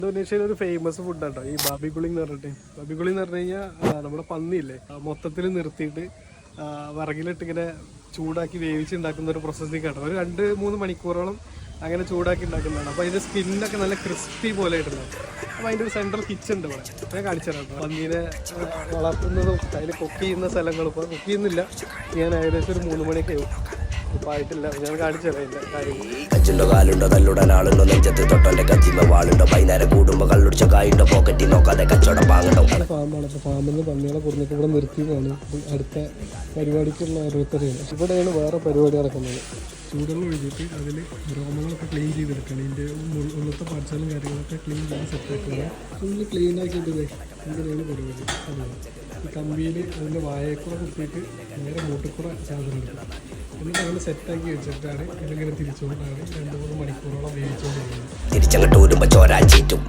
ഇന്തോനേഷ്യയിലെ ഒരു ഫേമസ് ഫുഡാട്ടോ ഈ ബാബിഗുളി എന്ന് പറഞ്ഞിട്ട്. ബാബിഗുളി എന്ന് പറഞ്ഞു കഴിഞ്ഞാൽ നമ്മുടെ പന്നിയില്ലേ മൊത്തത്തിൽ നിർത്തിയിട്ട് വിറകിലിട്ട് ഇങ്ങനെ ചൂടാക്കി വേവിച്ചുണ്ടാക്കുന്ന ഒരു പ്രോസസ്സിങ് കേട്ടോ. ഒരു 2-3 മണിക്കൂറോളം അങ്ങനെ ചൂടാക്കി ഉണ്ടാക്കുന്നതാണ്. അപ്പോൾ അതിൻ്റെ സ്കിന്നൊക്കെ നല്ല ക്രിസ്പി പോലെ ആയിട്ടുണ്ടാവും. അപ്പോൾ അതിൻ്റെ ഒരു സെൻട്രൽ കിച്ചൺ ഉണ്ട് ഇവിടെ. ഞാൻ കാണിച്ചു തരാം കേട്ടോ. പന്നീനെ വളർത്തുന്നതും അതിൽ കുക്ക് ചെയ്യുന്ന സ്ഥലങ്ങളും. ഇപ്പോൾ കുക്ക് ചെയ്യുന്നില്ല, ഞാൻ ഏകദേശം ഒരു 3 മണിയൊക്കെ ആവും. ഇപ്പോൾ ആയിട്ടില്ല, ഞാൻ കാണിച്ചു തരാം അതിൻ്റെ കാര്യങ്ങൾ. കച്ചിൻ്റെ കാലുണ്ടോ തല്ലുടനാളുണ്ടോ നെഞ്ചത്ത് തൊട്ടൻ്റെ കച്ചിമ വാളുണ്ടോ വൈകുന്നേരം കൂടുമ്പോൾ കള്ളുടിച്ച കായുണ്ടോ പോക്കറ്റി നോക്കാതെ കച്ചവടം വാങ്ങണ്ടോ. ഫാമാണ്. അപ്പോൾ ഫാമിൽ നിന്ന് പന്നികളെ കൊടുത്തിട്ട് ഇവിടെ നിർത്തിയതാണ്. അടുത്ത പരിപാടിക്കുള്ള ഓരോരുത്തരെയാണ്. ഇവിടെയാണ് വേറെ പരിപാടി നടക്കുന്നത്. ചൂടുവെള്ളം ഒഴിച്ചിട്ട് അതിൽ രോമങ്ങളൊക്കെ ക്ലീൻ ചെയ്തെടുക്കണം. ഇതിൻ്റെ ഉള്ളത്തെ പാർട്സുകളും കാര്യങ്ങളൊക്കെ ക്ലീൻ ചെയ്ത് സെറ്റാക്കുകയാണ്. ഫുള്ള് ക്ലീൻ ആക്കിയിട്ട് ഇങ്ങനെയാണ് പരിപാടി. അതാണ് ഈ കമ്പിയിൽ അതിൻ്റെ വായക്കൂടെ കുത്തിയിട്ട് നേരെ മൂട്ടിക്കൂടെ സാധനം എടുക്കും. എന്നിട്ട് അങ്ങനെ സെറ്റാക്കി വെച്ചിട്ടാണ് ഇതിങ്ങനെ തിരിച്ചുകൊണ്ടാണ് 2-3 മണിക്കൂറോളം വേവിച്ചുകൊണ്ടിരിക്കുന്നത്. തിരിച്ചങ്ങോട്ട് വരുമ്പോൾ ചോരാൻ ചീറ്റും